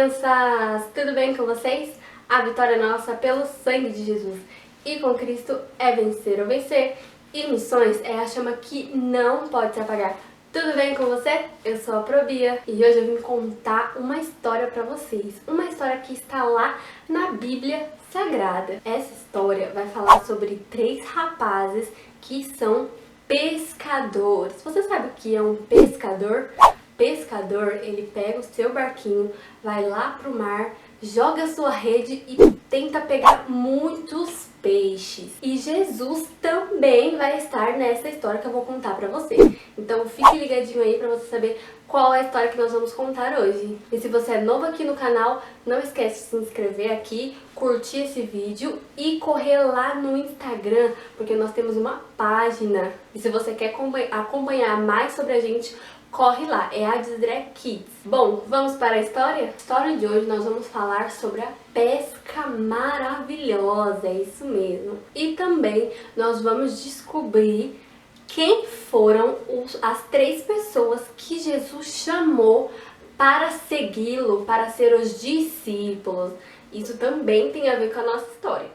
crianças! Tudo bem com vocês? A vitória é nossa pelo sangue de Jesus. E com Cristo é vencer ou vencer. E missões é a chama que não pode se apagar. Tudo bem com você? Eu sou a Probia e hoje eu vim contar uma história pra vocês. Uma história que está lá na Bíblia Sagrada. Essa história vai falar sobre 3 rapazes que são pescadores. Você sabe o que é um pescador? Pescador, ele pega o seu barquinho, vai lá pro mar, joga a sua rede e tenta pegar muitos peixes. E Jesus também vai estar nessa história que eu vou contar pra você. Então fique ligadinho aí pra você saber qual é a história que nós vamos contar hoje. E se você é novo aqui no canal, não esquece de se inscrever aqui, curtir esse vídeo e correr lá no Instagram, porque nós temos uma página. E se você quer acompanhar mais sobre a gente, corre lá, é a Adesdré Kids. Bom, vamos para a história? Na história de hoje nós vamos falar sobre a pesca maravilhosa, é isso mesmo. E também nós vamos descobrir quem foram as 3 pessoas que Jesus chamou para segui-lo, para ser os discípulos. Isso também tem a ver com a nossa história.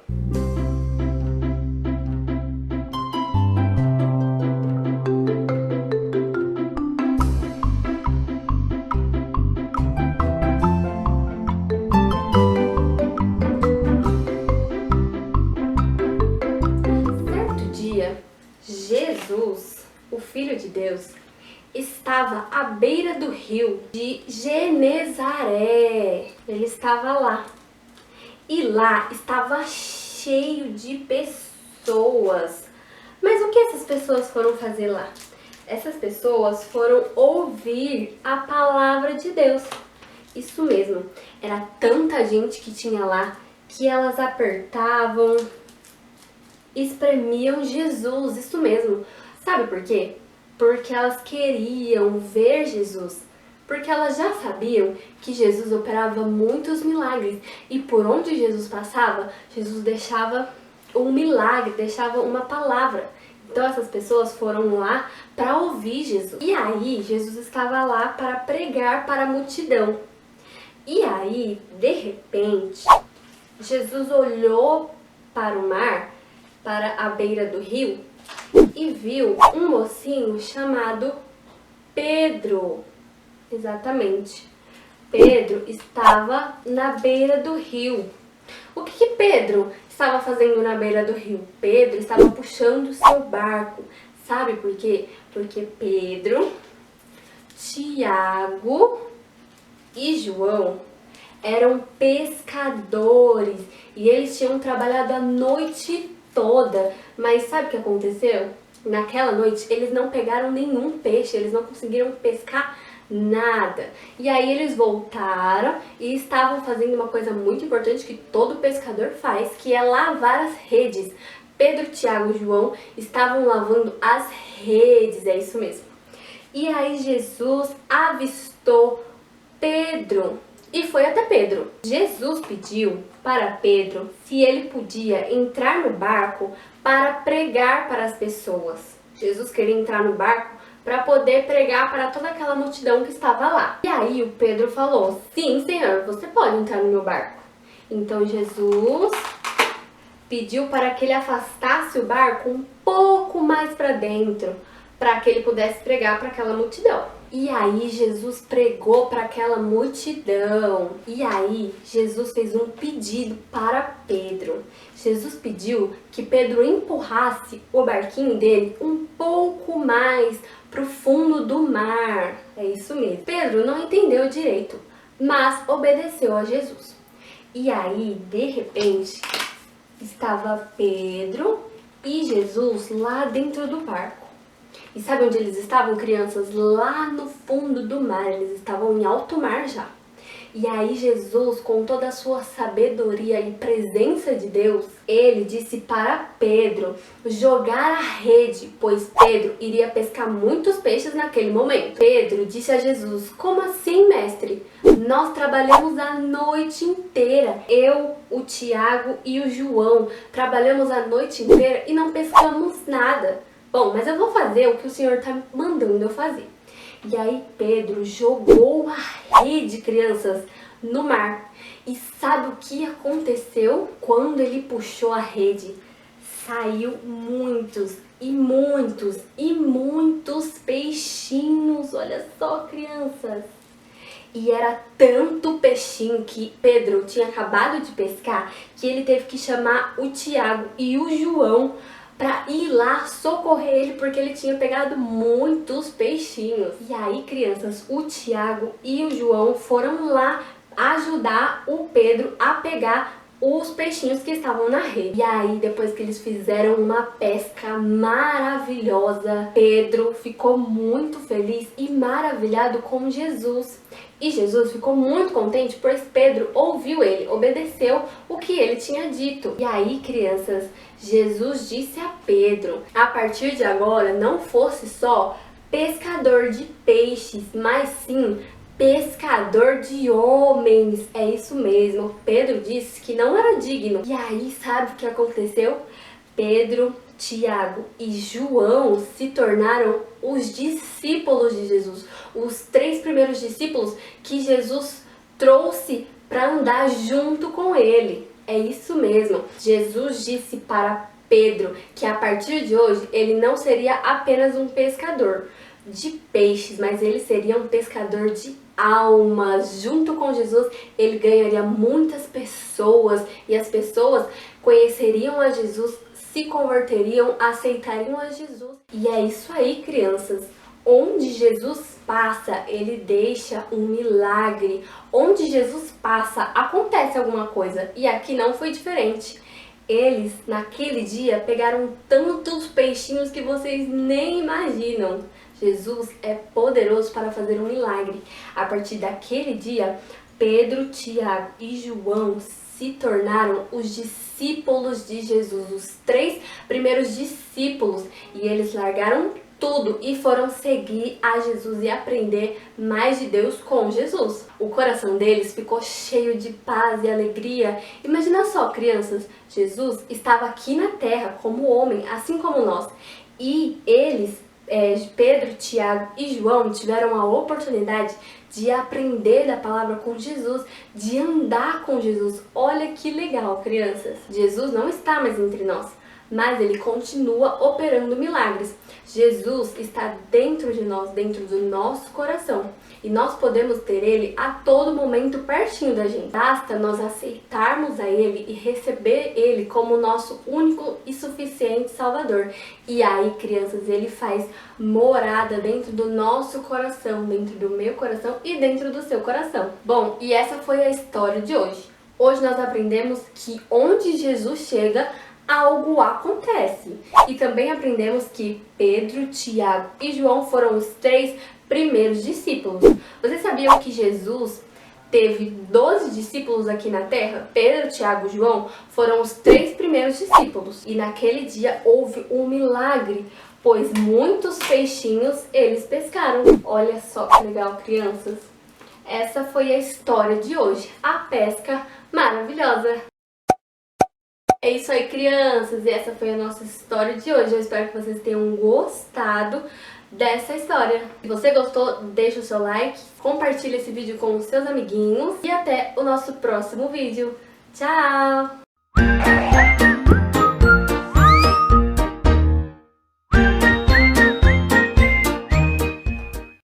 Jesus, o Filho de Deus, estava à beira do rio de Genezaré. Ele estava lá. E lá estava cheio de pessoas. Mas o que essas pessoas foram fazer lá? Essas pessoas foram ouvir a palavra de Deus. Isso mesmo. Era tanta gente que tinha lá que elas apertavam, espremiam Jesus, isso mesmo. Sabe por quê? Porque elas queriam ver Jesus. Porque elas já sabiam que Jesus operava muitos milagres. E por onde Jesus passava, Jesus deixava um milagre, deixava uma palavra. Então essas pessoas foram lá para ouvir Jesus. E aí Jesus estava lá para pregar para a multidão. E aí, de repente, Jesus olhou para o mar, para a beira do rio, e viu um mocinho chamado Pedro. Exatamente. Pedro estava na beira do rio. O que Pedro estava fazendo na beira do rio? Pedro estava puxando o seu barco. Sabe por quê? Porque Pedro, Tiago e João eram pescadores e eles tinham trabalhado a noite toda. Mas sabe o que aconteceu? Naquela noite eles não pegaram nenhum peixe, eles não conseguiram pescar nada. E aí eles voltaram e estavam fazendo uma coisa muito importante que todo pescador faz, que é lavar as redes. Pedro, Tiago e João estavam lavando as redes, é isso mesmo. E aí Jesus avistou Pedro e foi até Pedro. Jesus pediu para Pedro se ele podia entrar no barco para pregar para as pessoas. Jesus queria entrar no barco para poder pregar para toda aquela multidão que estava lá. E aí o Pedro falou: sim, Senhor, você pode entrar no meu barco. Então Jesus pediu para que ele afastasse o barco um pouco mais para dentro, para que ele pudesse pregar para aquela multidão. E aí Jesus pregou para aquela multidão. E aí Jesus fez um pedido para Pedro. Jesus pediu que Pedro empurrasse o barquinho dele um pouco mais para o fundo do mar. É isso mesmo. Pedro não entendeu direito, mas obedeceu a Jesus. E aí, de repente, estava Pedro e Jesus lá dentro do barco. E sabe onde eles estavam, crianças? Lá no fundo do mar, eles estavam em alto mar já. E aí Jesus, com toda a sua sabedoria e presença de Deus, ele disse para Pedro jogar a rede, pois Pedro iria pescar muitos peixes naquele momento. Pedro disse a Jesus: como assim, mestre? Nós trabalhamos a noite inteira. Eu, o Tiago e o João trabalhamos a noite inteira e não pescamos nada. Bom, mas eu vou fazer o que o Senhor está mandando eu fazer. E aí Pedro jogou a rede, crianças, no mar. E sabe o que aconteceu? Quando ele puxou a rede, saiu muitos e muitos e muitos peixinhos. Olha só, crianças. E era tanto peixinho que Pedro tinha acabado de pescar que ele teve que chamar o Tiago e o João para ir lá socorrer ele, porque ele tinha pegado muitos peixinhos. E aí, crianças, o Tiago e o João foram lá ajudar o Pedro a pegar os peixinhos que estavam na rede. E aí, depois que eles fizeram uma pesca maravilhosa, Pedro ficou muito feliz e maravilhado com Jesus. E Jesus ficou muito contente, pois Pedro ouviu ele, obedeceu o que ele tinha dito. E aí, crianças, Jesus disse a Pedro, a partir de agora, não fosse só pescador de peixes, mas sim pescador de homens. É isso mesmo. Pedro disse que não era digno. E aí, sabe o que aconteceu? Pedro, Tiago e João se tornaram os discípulos de Jesus. Os 3 primeiros discípulos que Jesus trouxe para andar junto com ele. É isso mesmo. Jesus disse para Pedro que a partir de hoje ele não seria apenas um pescador de peixes, mas ele seria um pescador de almas. Junto com Jesus, ele ganharia muitas pessoas e as pessoas conheceriam a Jesus, se converteriam, aceitariam a Jesus. E é isso aí, crianças. Onde Jesus passa, ele deixa um milagre. Onde Jesus passa, acontece alguma coisa. E aqui não foi diferente. Eles, naquele dia, pegaram tantos peixinhos que vocês nem imaginam. Jesus é poderoso para fazer um milagre. A partir daquele dia, Pedro, Tiago e João se tornaram os discípulos de Jesus, os 3 primeiros discípulos. E eles largaram tudo e foram seguir a Jesus e aprender mais de Deus com Jesus. O coração deles ficou cheio de paz e alegria. Imagina só, crianças, Jesus estava aqui na terra como homem, assim como nós. E eles, Pedro, Tiago e João, tiveram a oportunidade de aprender da palavra com Jesus, de andar com Jesus. Olha que legal, crianças. Jesus não está mais entre nós, mas ele continua operando milagres. Jesus está dentro de nós, dentro do nosso coração. E nós podemos ter ele a todo momento pertinho da gente. Basta nós aceitarmos a ele e receber ele como nosso único e suficiente Salvador. E aí, crianças, ele faz morada dentro do nosso coração, dentro do meu coração e dentro do seu coração. Bom, e essa foi a história de hoje. Hoje nós aprendemos que onde Jesus chega, algo acontece. E também aprendemos que Pedro, Tiago e João foram os 3 primeiros discípulos. Vocês sabiam que Jesus teve 12 discípulos aqui na terra? Pedro, Tiago e João foram os 3 primeiros discípulos. E naquele dia houve um milagre, pois muitos peixinhos eles pescaram. Olha só que legal, crianças. Essa foi a história de hoje, a pesca maravilhosa. É isso aí, crianças, e essa foi a nossa história de hoje. Eu espero que vocês tenham gostado dessa história. Se você gostou, deixa o seu like, compartilha esse vídeo com os seus amiguinhos e até o nosso próximo vídeo. Tchau!